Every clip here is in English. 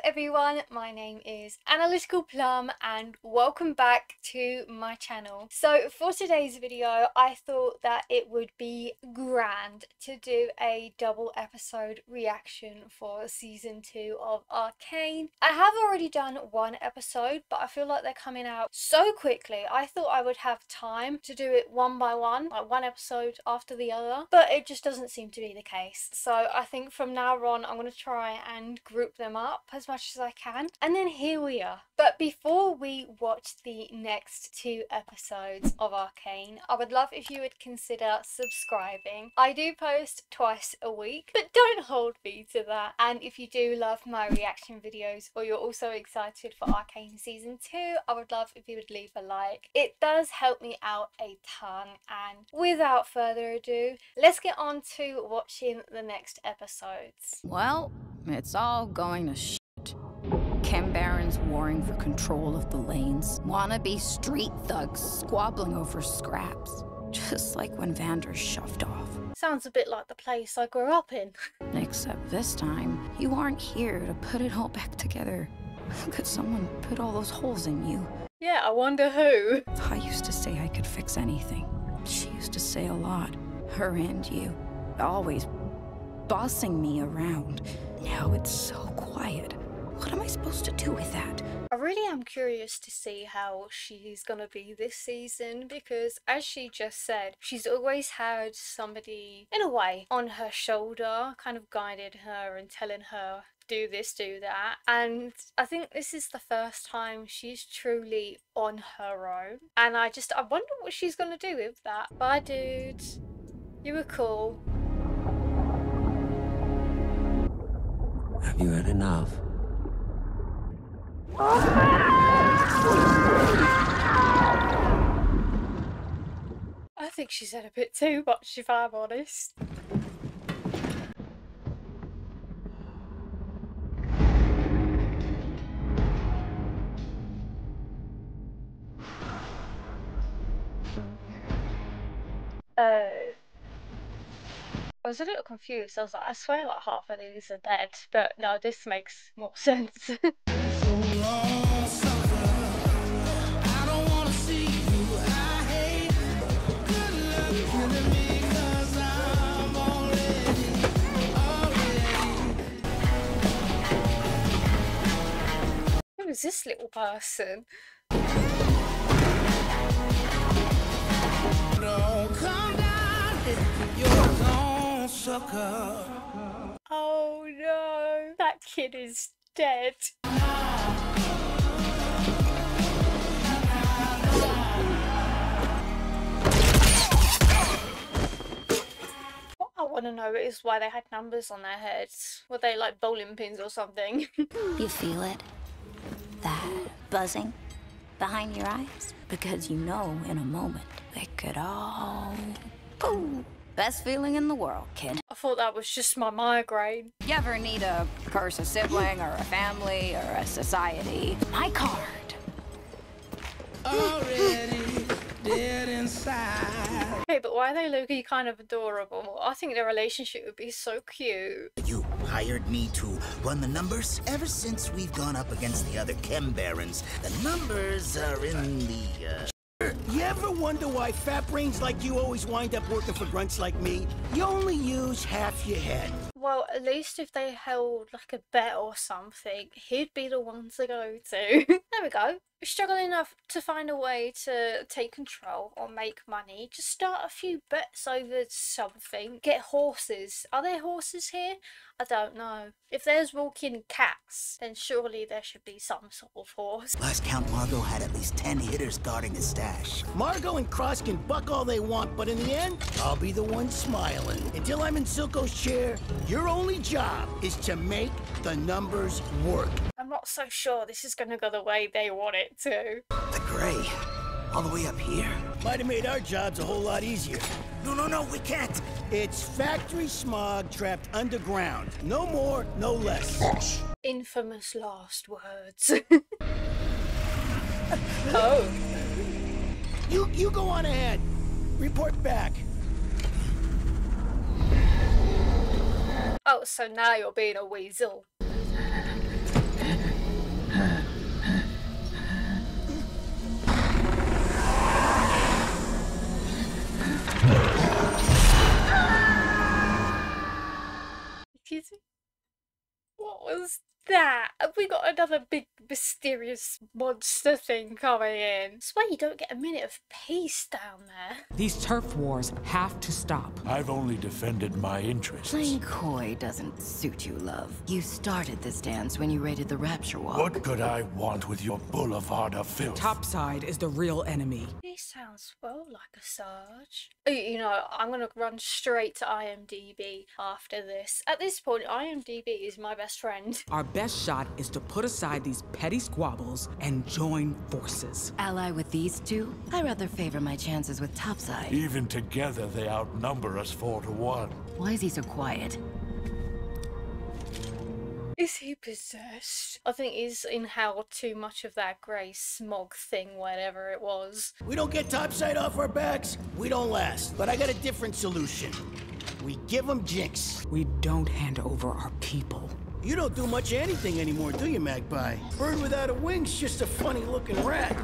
everyone, my name is Analyticalplum and welcome back to my channel. So for today's video I thought that it would be grand to do a double episode reaction for season 2 of Arcane. I have already done one episode but I feel like they're coming out so quickly. I thought I would have time to do it one by one, like one episode after the other, but it just doesn't seem to be the case. So I think from now on I'm going to try and group them up as much as I can, and then here we are. But before we watch the next 2 episodes of Arcane, I would love if you would consider subscribing. I do post twice a week, but don't hold me to that. And if you do love my reaction videos, or you're also excited for Arcane season 2, I would love if you would leave a like. It does help me out a ton. And without further ado, let's get on to watching the next episodes. Well, it's all going to shit. Chem barons warring for control of the lanes. Wannabe street thugs squabbling over scraps. Just like when Vander shoved off. Sounds a bit like the place I grew up in. Except this time, you aren't here to put it all back together. Could someone put all those holes in you? Yeah, I wonder who. I used to say I could fix anything. She used to say a lot. Her and you. Always bossing me around. Now it's so quiet. What am I supposed to do with that? I really am curious to see how she's gonna be this season, because as she just said, she's always had somebody, in a way, on her shoulder, kind of guided her and telling her, do this, do that. And I think this is the first time she's truly on her own. And I wonder what she's gonna do with that. Bye, dudes. You were cool. Have you had enough? I think she's had a bit too much, if I'm honest. I was a little confused. I was like, I swear like half of these are dead, but no, this makes more sense. Who is this little person? No, come down, you're gone, sucker. Oh no, that kid is dead. What I want to know is why they had numbers on their heads. Were they like bowling pins or something? You feel it? That buzzing behind your eyes? Because you know in a moment they could all... Boom! Best feeling in the world, kid. I thought that was just my migraine. You ever need to curse a sibling or a family or a society? My card. Already dead inside. Okay, but why are they low-key kind of adorable? I think their relationship would be so cute. You hired me to run the numbers? Ever since we've gone up against the other chem barons, the numbers are in the, You ever wonder why fat brains like you always wind up working for grunts like me? You only use half your head. Well, at least if they held like a bet or something, he'd be the one to go to. There we go. You're struggling enough to find a way to take control or make money. Just start a few bets over something. Get horses. Are there horses here? I don't know. If there's walking cats, then surely there should be some sort of horse. last count Margot had at least 10 hitters guarding the stash. Margot and Cross can buck all they want, but in the end, I'll be the one smiling. Until I'm in Silco's chair, your only job is to make the numbers work. I'm not so sure this is going to go the way they want it to. The gray. All the way up here? Might have made our jobs a whole lot easier. No, we can't. It's factory smog trapped underground. No more, no less. Infamous last words. Oh. You go on ahead. Report back. Oh, so now you're being a weasel. that? Have we got another big mysterious monster thing coming in? I swear you don't get a minute of peace down there. These turf wars have to stop. I've only defended my interests. Playing coy doesn't suit you, love. You started this dance when you raided the Rapture Walk. What could I want with your boulevard of filth? Topside is the real enemy. He sounds well like a Sarge. You know, I'm gonna run straight to IMDb after this. At this point, IMDb is my best friend. Our best shot is to put aside these petty squabbles and join forces. Ally with these two? I rather favor my chances with Topside. Even together, they outnumber us 4-1. Why is he so quiet? Is he possessed? I think he's inhaled too much of that grey smog thing, whatever it was. We don't get Topside off our backs, we don't last. But I got a different solution. We give them Jinx. We don't hand over our people. You don't do much of anything anymore, do you, Magpie? Bird without a wing's just a funny-looking rat.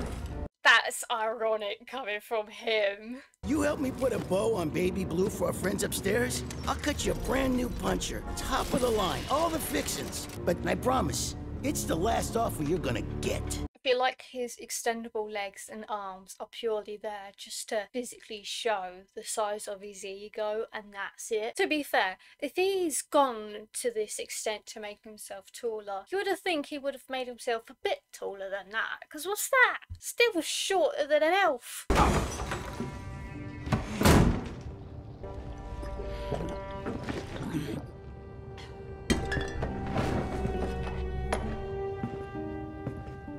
That's ironic coming from him. You help me put a bow on Baby Blue for our friends upstairs? I'll cut you a brand new puncher, top of the line, all the fixins'. But I promise, it's the last offer you're gonna get. I feel like his extendable legs and arms are purely there just to physically show the size of his ego, and that's it. To be fair, if he's gone to this extent to make himself taller, you would have think he would have made himself a bit taller than that. Because what's that? Still shorter than an elf.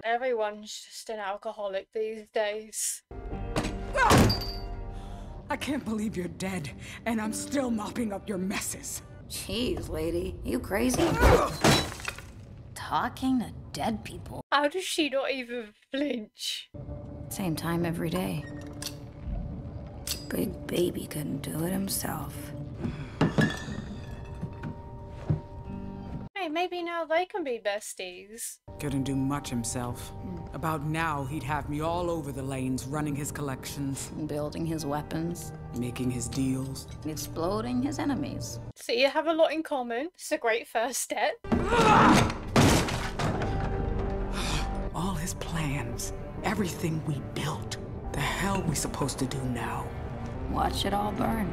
Everyone's just an alcoholic these days. I can't believe you're dead, and I'm still mopping up your messes. Jeez, lady, you crazy? Talking to dead people. How does she not even flinch? Same time every day. Big baby couldn't do it himself. Hey, maybe now they can be besties. Couldn't do much himself. About now, he'd have me all over the lanes, running his collections, Building his weapons, making his deals. exploding his enemies. So you have a lot in common. It's a great first step. All his plans, everything we built. The hell we supposed to do now? Watch it all burn.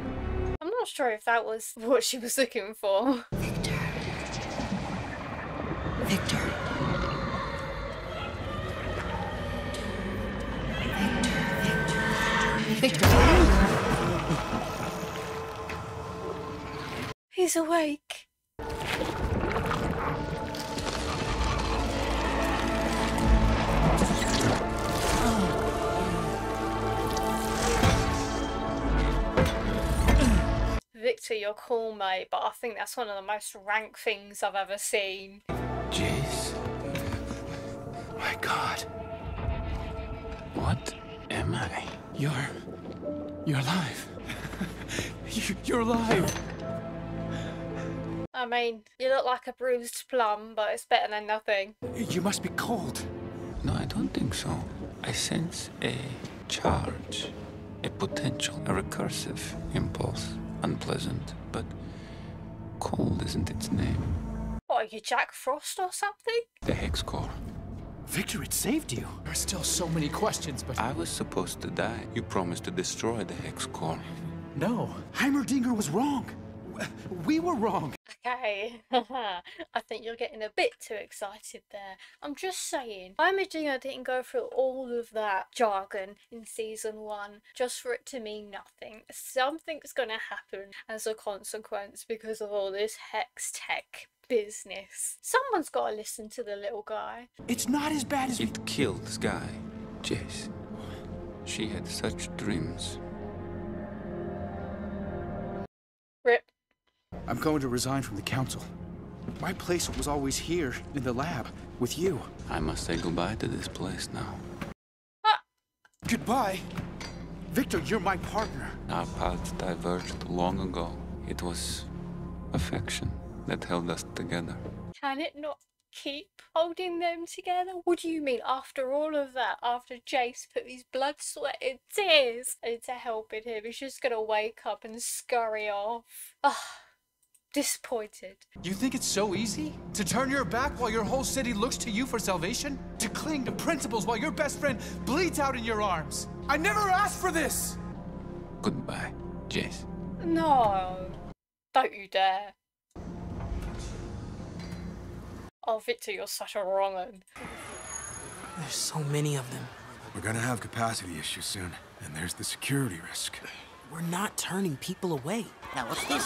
I'm not sure if that was what she was looking for. Victor. Victor. Victor. He's awake. Victor, you're cool, mate, but I think that's one of the most rank things I've ever seen. Jace. My God. What am I? You're alive. You're alive. I mean, you look like a bruised plum, but it's better than nothing. You must be cold. No, I don't think so. I sense a charge, a potential, a recursive impulse. Unpleasant, but cold isn't its name. What, are you Jack Frost or something? The Hex Core. Victor, it saved you. There are still so many questions, but... I was supposed to die. You promised to destroy the Hex Core. No, Heimerdinger was wrong. We were wrong. Okay, I think you're getting a bit too excited there. I'm just saying, Heimerdinger didn't go through all of that jargon in season 1 just for it to mean nothing. Something's gonna happen as a consequence because of all this hex tech business. Someone's gotta listen to the little guy. It's not as bad as... It killed Sky. Jace. She had such dreams. Rip. I'm going to resign from the council. My place was always here, in the lab, with you. I must say goodbye to this place now. Goodbye? Victor, you're my partner. Our paths diverged long ago. It was affection that held us together. Can it not keep holding them together? What do you mean after all of that? After Jace put his blood, sweat and tears into helping him, he's just gonna wake up and scurry off. Ugh. disappointed. You think it's so easy? To turn your back while your whole city looks to you for salvation? To cling to principles while your best friend bleeds out in your arms? I never asked for this! Goodbye, Jace. No, don't you dare. Oh, Victor, you're such a wrong one. There's so many of them. We're gonna have capacity issues soon, and there's the security risk. We're not turning people away. Now what's this?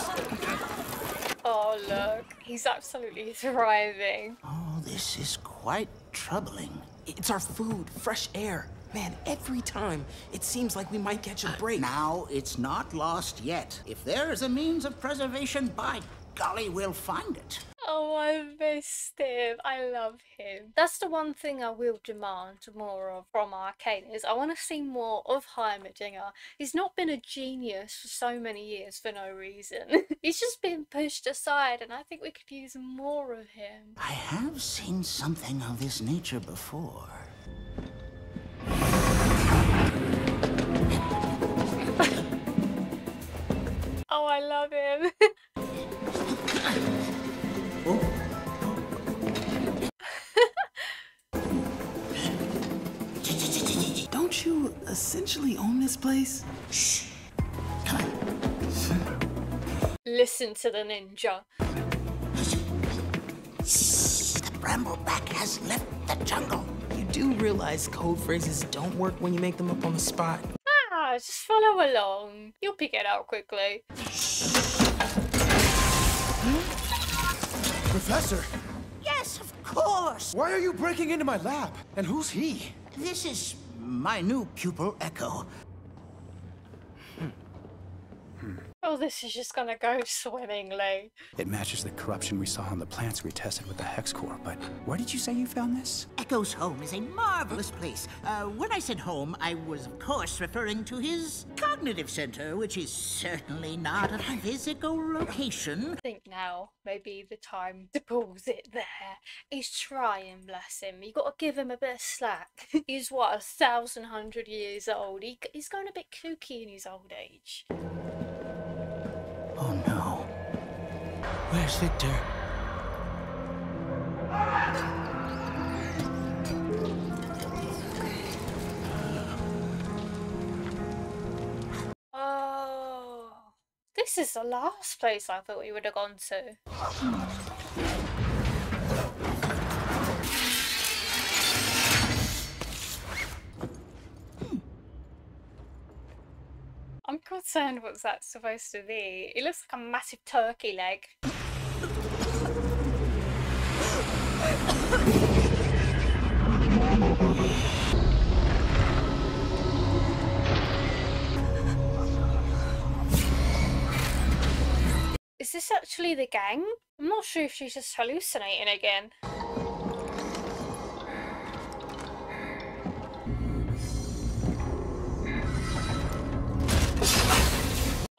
Oh, look, he's absolutely thriving. Oh, this is quite troubling. It's our food, fresh air. Man, every time, it seems like we might catch a break. Now, it's not lost yet. If there is a means of preservation, by golly, we'll find it. Oh, I missed him. I love him. That's the one thing I will demand more of from Arcane, is I want to see more of Heimerdinger. He's not been a genius for so many years for no reason. He's just been pushed aside, and I think we could use more of him. I have seen something of this nature before. Oh, I love him. Don't you essentially own this place? Shh. Come on. Listen to the ninja. The brambleback has left the jungle. You do realize code phrases don't work when you make them up on the spot. Ah, just follow along. You'll pick it out quickly. Professor! Yes, of course. Why are you breaking into my lab? And who's he? This is my new pupil, Echo. Oh, this is just gonna go swimmingly. It matches the corruption we saw on the plants we tested with the hex core, but where did you say you found this? Echo's home is a marvelous place. When I said home, I was, of course, referring to his cognitive center, which is certainly not a physical location. I think now may be the time to pause it there. He's trying, bless him. You gotta give him a bit of slack. He's what, 1,100 years old. He's going a bit kooky in his old age. Oh no. Where's Victor? Oh, this is the last place I thought we would have gone to. I'm concerned what's that supposed to be. It looks like a massive turkey leg. Is this actually the gang? I'm not sure if she's just hallucinating again.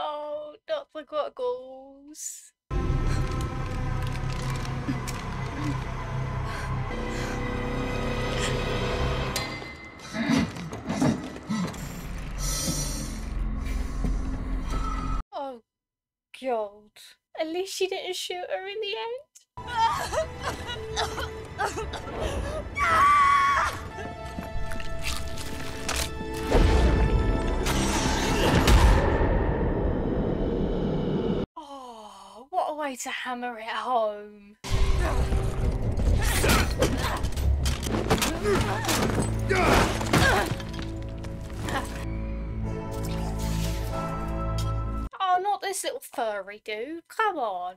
Oh, not the goggles. Oh, God. At least she didn't shoot her in the end. Oh, what a way to hammer it home. Oh, not this little furry dude. Come on.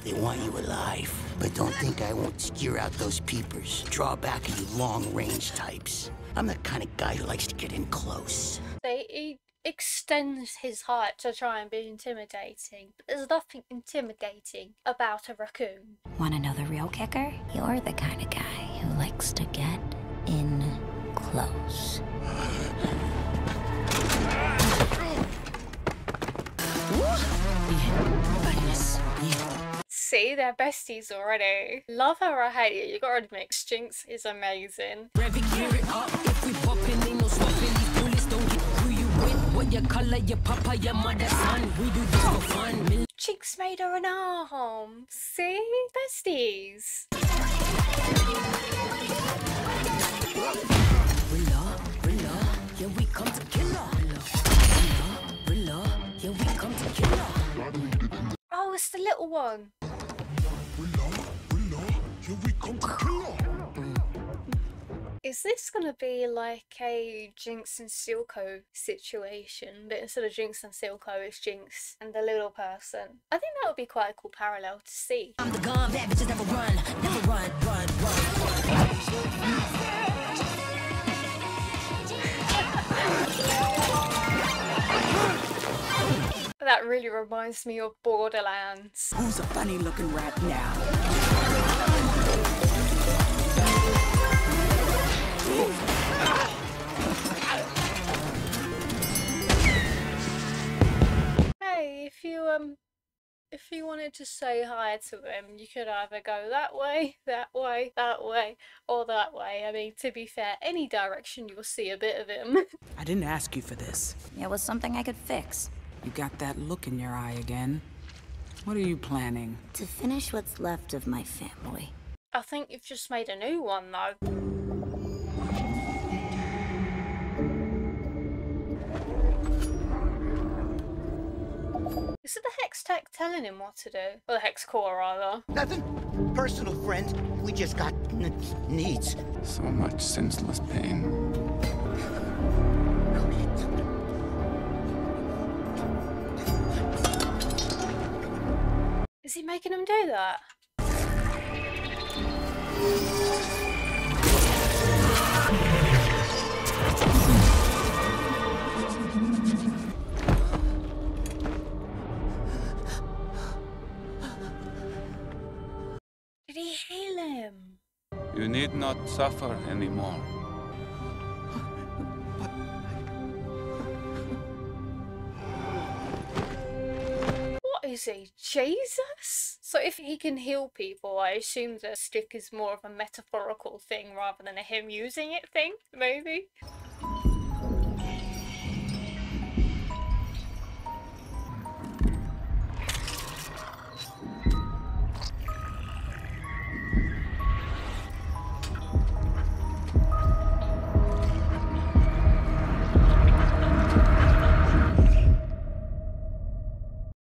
They want you alive, but don't think I won't scare out those peepers. Draw back at you long-range types. I'm the kind of guy who likes to get in close. He extends his height to try and be intimidating, but there's nothing intimidating about a raccoon. Want to know the real kicker? You're the kind of guy who likes to get in close. See, they're besties already. Love her or hate it, you gotta admit, Jinx is amazing. Jinx made her an arm. See? Besties. Yeah, we come to kill her. Yeah, we come to kill her. Oh, it's the little one. Is this gonna be like a Jinx and Silco situation, but instead of Jinx and Silco, it's Jinx and the little person? I think that would be quite a cool parallel to see. I'm the gun that bitches never run, run. That really reminds me of Borderlands. Who's a funny looking rat now? Hey, if you wanted to say hi to him, you could either go that way, or that way. I mean, to be fair, any direction you'll see a bit of him. I didn't ask you for this. It was something I could fix. You got that look in your eye again. What are you planning? To finish what's left of my family. I think you've just made a new one, though. Is it the Hex Tech telling him what to do? Or the Hex Core, rather. Nothing personal, friend. We just got needs. So much senseless pain. Is he making him do that? Did he heal him? You need not suffer anymore. What is he, Jesus? So if he can heal people, I assume the stick is more of a metaphorical thing rather than a him using it thing, maybe?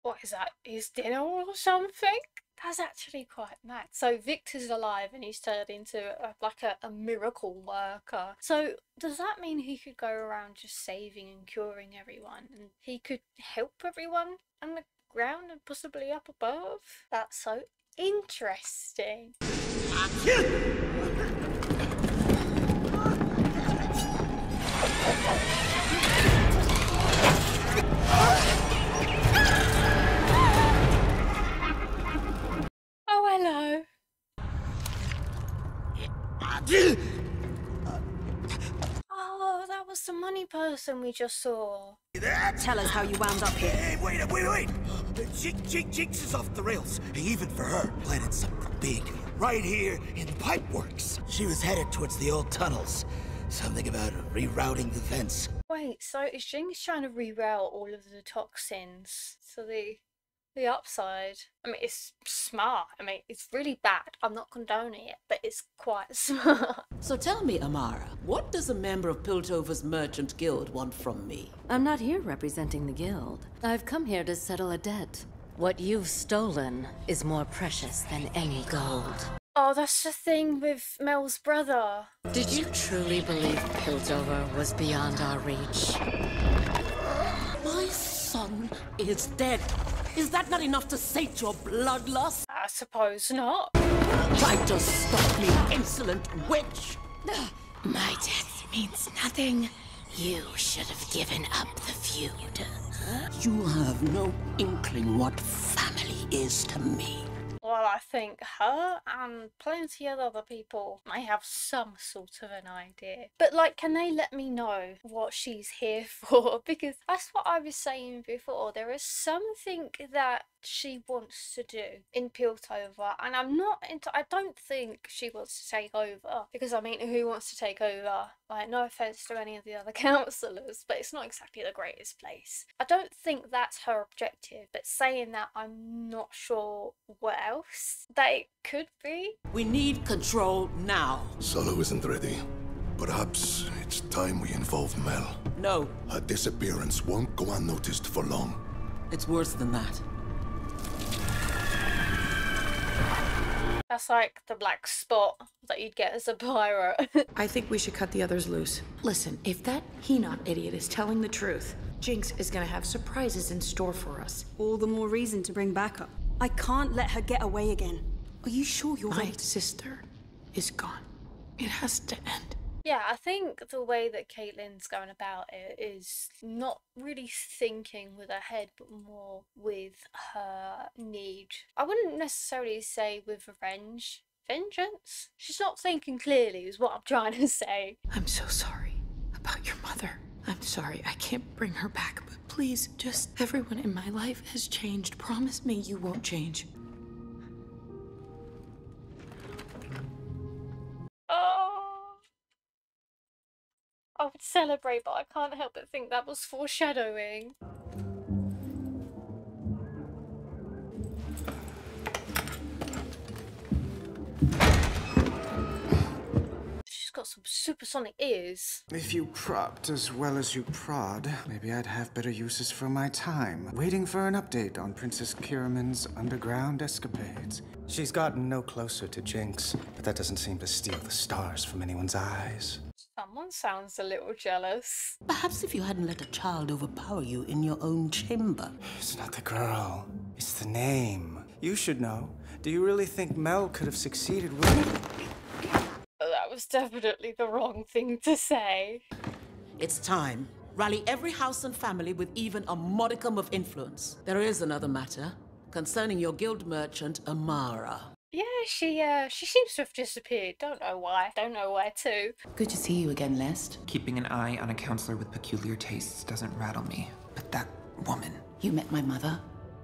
What is that? His dinner or something? That's actually quite mad. So Victor's alive and he's turned into a miracle worker. So does that mean he could go around just saving and curing everyone? And he could help everyone on the ground and possibly up above? That's so interesting. Oh, hello. Oh, that was the money person we just saw. Tell us how you wound up here. Hey, wait. Jinx is off the rails, even for her. Planning something big, right here in Pipeworks. She was headed towards the old tunnels. Something about rerouting the vents. Wait, so is Jinx trying to reroute all of the toxins to the upside? I mean, it's smart. I mean, it's really bad. I'm not condoning it, but it's quite smart. So tell me, Amara, what does a member of Piltover's Merchant Guild want from me? I'm not here representing the guild. I've come here to settle a debt. What you've stolen is more precious than any gold. Oh, that's the thing with Mel's brother. Did you truly believe Piltover was beyond our reach? My son is dead. Is that not enough to sate your bloodlust? I suppose not. Try to stop me, insolent witch! My death means nothing. You should have given up the feud. You have no inkling what family is to me. Well, I think her and plenty of other people may have some sort of an idea. But, like, can they let me know what she's here for? Because that's what I was saying before. There is something that she wants to do in Piltover, and I don't think she wants to take over, because I mean, who wants to take over? Like, no offense to any of the other councillors, but it's not exactly the greatest place. I don't think that's her objective, but saying that, I'm not sure what else that it could be. We need control now. Solo isn't ready. Perhaps it's time we involve Mel. No. Her disappearance won't go unnoticed for long. It's worse than that. That's like the black spot that you'd get as a pirate. I think we should cut the others loose. Listen, if that He-Not idiot is telling the truth, Jinx is gonna have surprises in store for us. All the more reason to bring backup. I can't let her get away again. Are you sure you're My sister is gone. It has to end. Yeah, I think the way that Caitlyn's going about it is not really thinking with her head, but more with her need. I wouldn't necessarily say with revenge. Vengeance? She's not thinking clearly is what I'm trying to say. I'm so sorry about your mother. I'm sorry I can't bring her back, but please, just everyone in my life has changed. Promise me you won't change. I would celebrate, but I can't help but think that was foreshadowing. She's got some supersonic ears. If you propped as well as you prod, maybe I'd have better uses for my time. Waiting for an update on Princess Kiraman's underground escapades. She's gotten no closer to Jinx, but that doesn't seem to steal the stars from anyone's eyes. Someone sounds a little jealous. Perhaps if you hadn't let a child overpower you in your own chamber. It's not the girl, it's the name. You should know. Do you really think Mel could have succeeded with... That was definitely the wrong thing to say. It's time. Rally every house and family with even a modicum of influence. There is another matter concerning your guild merchant, Amara. Yeah, she seems to have disappeared. Don't know why. Don't know where to. Good to see you again, Lest. Keeping an eye on a counselor with peculiar tastes doesn't rattle me. But that woman... You met my mother.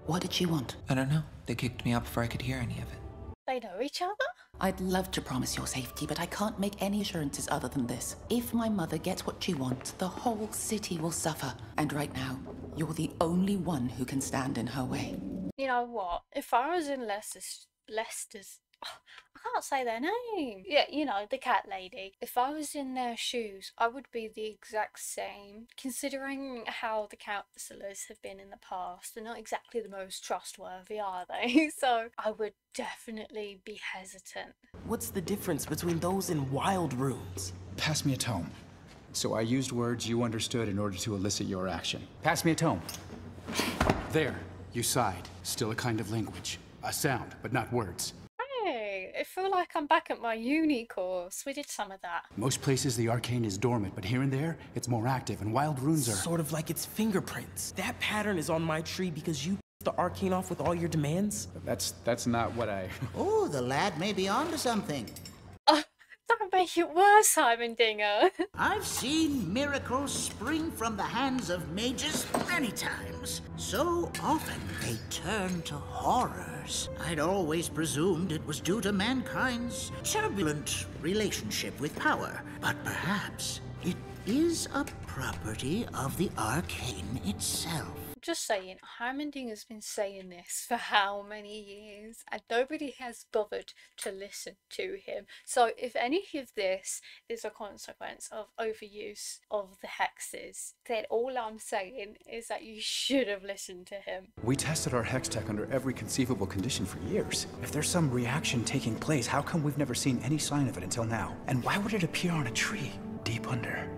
What did she want? I don't know. They kicked me out before I could hear any of it. They know each other? I'd love to promise your safety, but I can't make any assurances other than this. If my mother gets what she wants, the whole city will suffer. And right now, you're the only one who can stand in her way. You know what? If I was in Leicester's... I can't say their name. Yeah, you know, the cat lady. If I was in their shoes, I would be the exact same. Considering how the councillors have been in the past, they're not exactly the most trustworthy, are they? So I would definitely be hesitant. What's the difference between those and wild runes? Pass me a tome. So I used words you understood in order to elicit your action. Pass me a tome. There, you sighed. Still a kind of language. A sound, but not words. Hey, I feel like I'm back at my uni course. We did some of that. Most places the arcane is dormant, but here and there, it's more active, and wild runes are... Sort of like its fingerprints. That pattern is on my tree because you the arcane off with all your demands? That's not what I... Oh, the lad may be onto something. Don't make it worse, Simon Dinger. I've seen miracles spring from the hands of mages many times. So often they turn to horrors. I'd always presumed it was due to mankind's turbulent relationship with power. But perhaps it is a property of the arcane itself. Just saying, Hyman has been saying this for how many years, and nobody has bothered to listen to him. So if any of this is a consequence of overuse of the hexes, then all I'm saying is that you should have listened to him. We tested our hex tech under every conceivable condition for years. If there's some reaction taking place, how come we've never seen any sign of it until now? And why would it appear on a tree, deep under?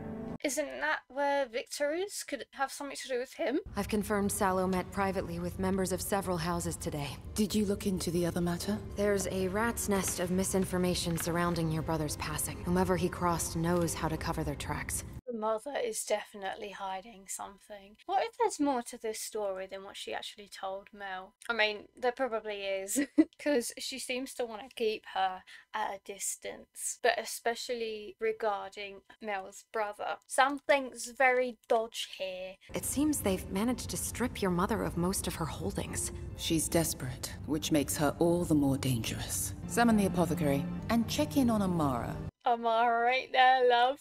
Isn't that where Victor is? Could it have something to do with him? I've confirmed Sallow met privately with members of several houses today. Did you look into the other matter? There's a rat's nest of misinformation surrounding your brother's passing. Whomever he crossed knows how to cover their tracks. The mother is definitely hiding something. What if there's more to this story than what she actually told Mel? I mean, there probably is, because she seems to want to keep her at a distance, but especially regarding Mel's brother. Something's very dodgy here. It seems they've managed to strip your mother of most of her holdings. She's desperate, which makes her all the more dangerous. Summon the apothecary and check in on Amara. Amara right there, love.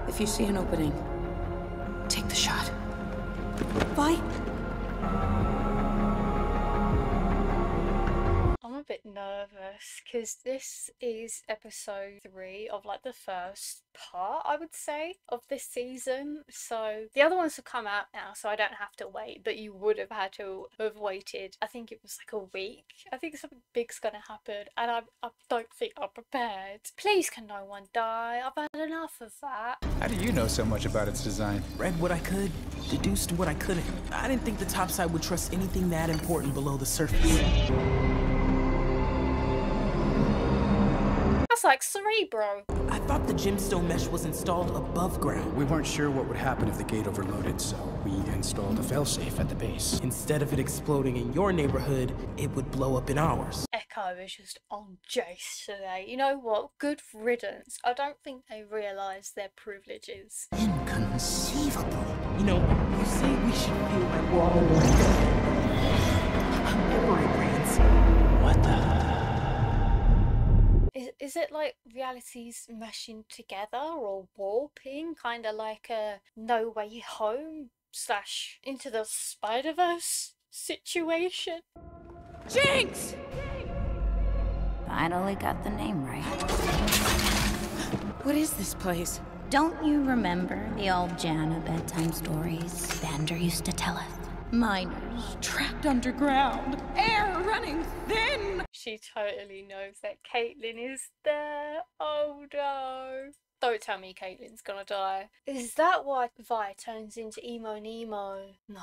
If you see an opening, take the shot. Vi? I'm a bit nervous because this is episode 3 of like the first part, I would say, of this season. So the other ones have come out now, so I don't have to wait, but you would have had to have waited. I think it was like a week. I think something big's gonna happen, and I don't think I'm prepared. Please can no one die? I've had enough of that. How do you know so much about its design? Read what I could, deduced what I couldn't. I didn't think the topside would trust anything that important below the surface. That's like Cerebro. I thought the gemstone mesh was installed above ground. We weren't sure what would happen if the gate overloaded, so we installed a failsafe at the base. Instead of it exploding in your neighborhood, it would blow up in ours. Echo is just on Jace today. You know what? Good riddance. I don't think they realise their privileges. Inconceivable. You know, you say we should feel like we're all one. What the? Is it like realities meshing together or warping? Kind of like a No Way Home / Into the Spider-Verse situation? Jinx! Finally got the name right. What is this place? Don't you remember the old Jana bedtime stories Vander used to tell us? Miners trapped underground, air running thin. She totally knows that Caitlin is there. Oh no. Don't tell me Caitlin's gonna die. Is that why Vi turns into Emo Nemo? No.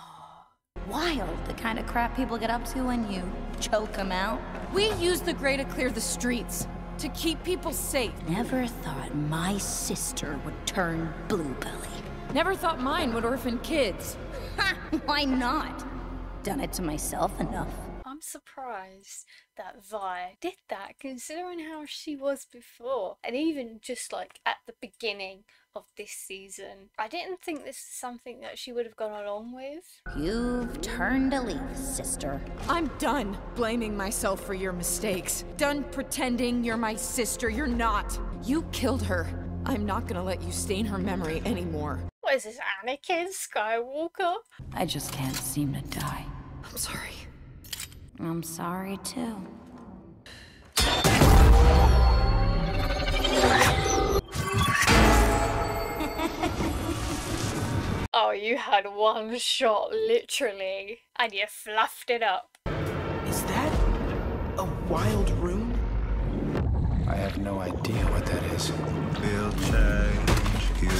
Wild, the kind of crap people get up to when you choke them out. We use the Grey to clear the streets, to keep people safe. Never thought my sister would turn bluebelly. Never thought mine would orphan kids. Ha! Why not? Done it to myself enough. I'm surprised that Vi did that, considering how she was before. And even just like at the beginning of this season, I didn't think this is something that she would have gone along with. You've turned a leaf, sister. I'm done blaming myself for your mistakes. Done pretending you're my sister. You're not. You killed her. I'm not gonna let you stain her memory anymore. What is this, Anakin Skywalker? I just can't seem to die. I'm sorry. I'm sorry too. Oh, you had one shot, literally, and you fluffed it up. Is that a wild rune? I have no idea what that is. We'll change you.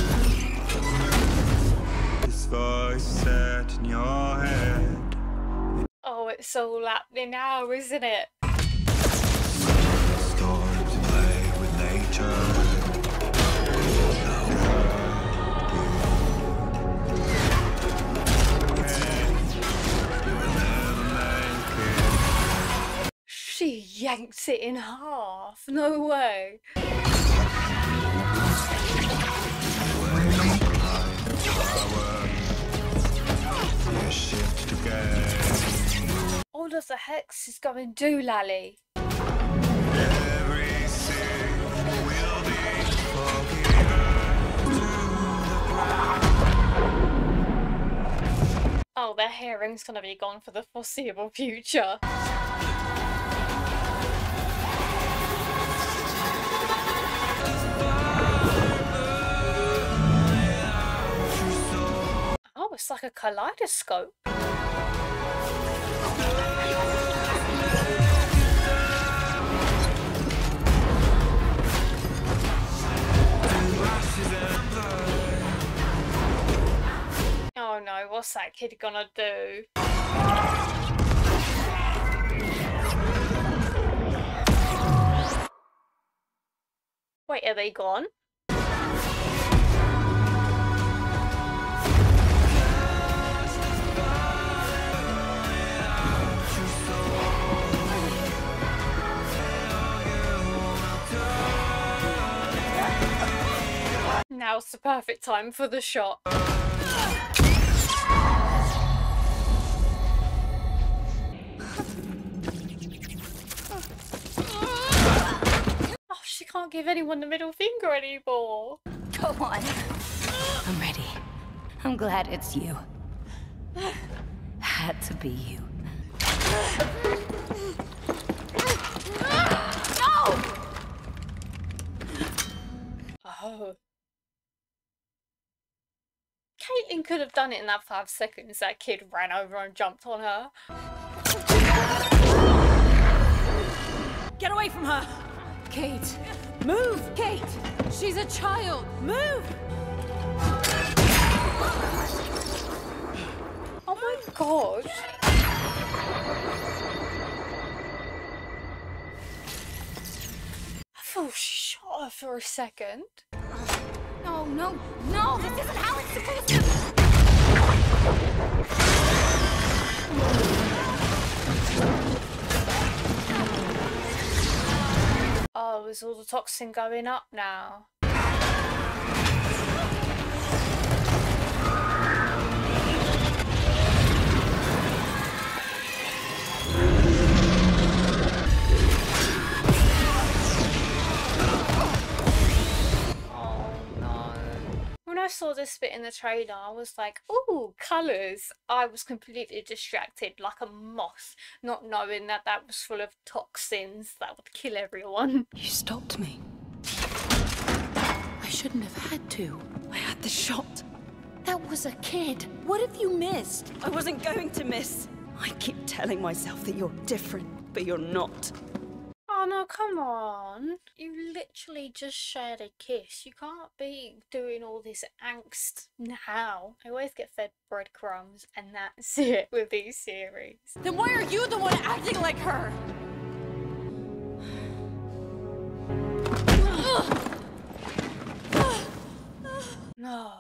This voice set in your head. Oh, it's all happening now, isn't it? Storms play with nature. She yanks it in half. No way. All of the hex is going doolally. Oh, their hearing's gonna be gone for the foreseeable future. Oh, it's like a kaleidoscope. Oh no, what's that kid gonna do? Wait, are they gone? Now's the perfect time for the shot. Oh, she can't give anyone the middle finger anymore. Go on. I'm ready. I'm glad it's you. Had to be you. No! Oh. Caitlin could have done it in that 5 seconds. That kid ran over and jumped on her. Get away from her! Kate! Move, Kate! She's a child! Move! Oh my god. I thought she shot her for a second. No, no, no! This isn't how it's supposed to be! Oh, is all the toxin going up now? When I saw this bit in the trailer, I was like, ooh, colours. I was completely distracted like a moth, not knowing that that was full of toxins that would kill everyone. You stopped me. I shouldn't have had to. I had the shot. That was a kid. What have you missed? I wasn't going to miss. I keep telling myself that you're different, but you're not. Oh no, come on. You literally just shared a kiss. You can't be doing all this angst now. I always get fed breadcrumbs and that's it with these series. Then why are you the one acting like her? No.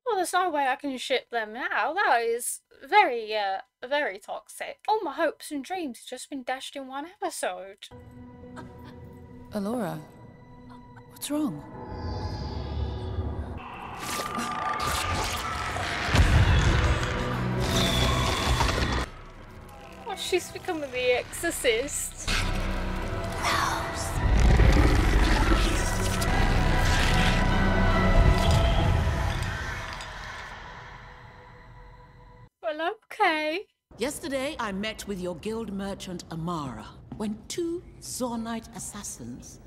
Well, there's no way I can ship them now. That is very, very toxic. All my hopes and dreams have just been dashed in one episode. Alora, what's wrong? Oh, she's becoming the exorcist. Well, okay. Yesterday, I met with your guild merchant Amara when 2 Zornite assassins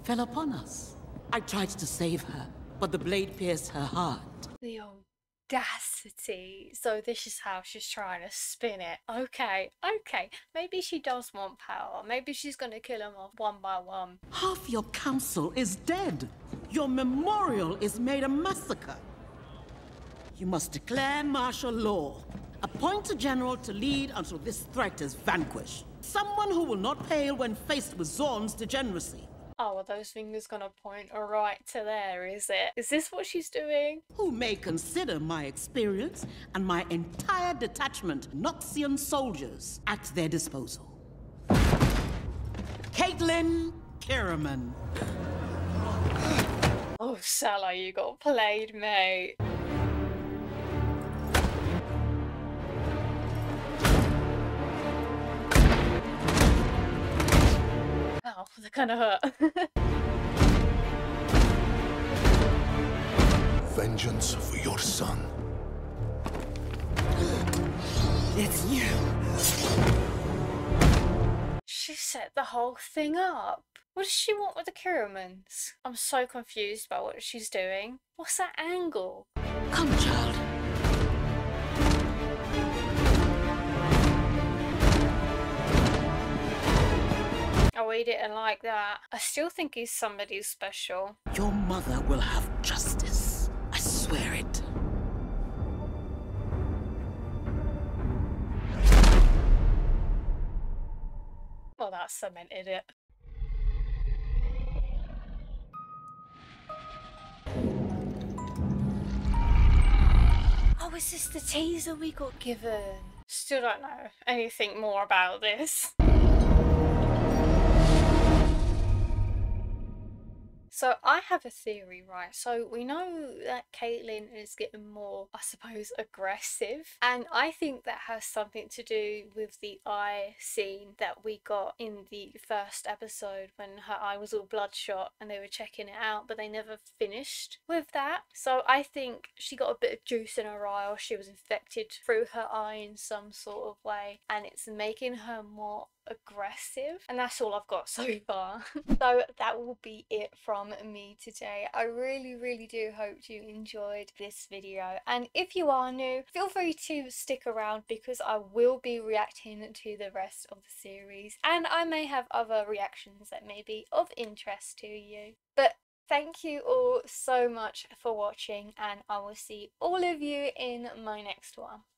fell upon us. I tried to save her, but the blade pierced her heart. The audacity. So this is how she's trying to spin it. Okay, okay. Maybe she does want power. Maybe she's gonna kill them off one by one. Half your council is dead. Your memorial is made a massacre. You must declare martial law. Appoint a general to lead until this threat is vanquished. Someone who will not pale when faced with Zorn's degeneracy. Oh, are those fingers gonna point right to there, is it? Is this what she's doing? Who may consider my experience and my entire detachment Noxian soldiers at their disposal. Caitlin Kierman. Oh, Salah, you got played, mate. Oh, that kind of hurt. Vengeance for your son. It's you. She set the whole thing up. What does she want with the Kiermans? I'm so confused by what she's doing. What's that angle? Come, child. Oh, he didn't like that. I still think he's somebody special. Your mother will have justice. I swear it. Oh, that cemented it. Oh, is this the teaser we got given? Still don't know anything more about this. So I have a theory, right? So we know that Caitlyn is getting more, I suppose, aggressive. And I think that has something to do with the eye scene that we got in the first episode when her eye was all bloodshot and they were checking it out, but they never finished with that. So I think she got a bit of juice in her eye, or she was infected through her eye in some sort of way, and it's making her more aggressive. And that's all I've got so far. So that will be it from me today. I really do hope you enjoyed this video, and if you are new, feel free to stick around because I will be reacting to the rest of the series, and I may have other reactions that may be of interest to you. But thank you all so much for watching, and I will see all of you in my next one.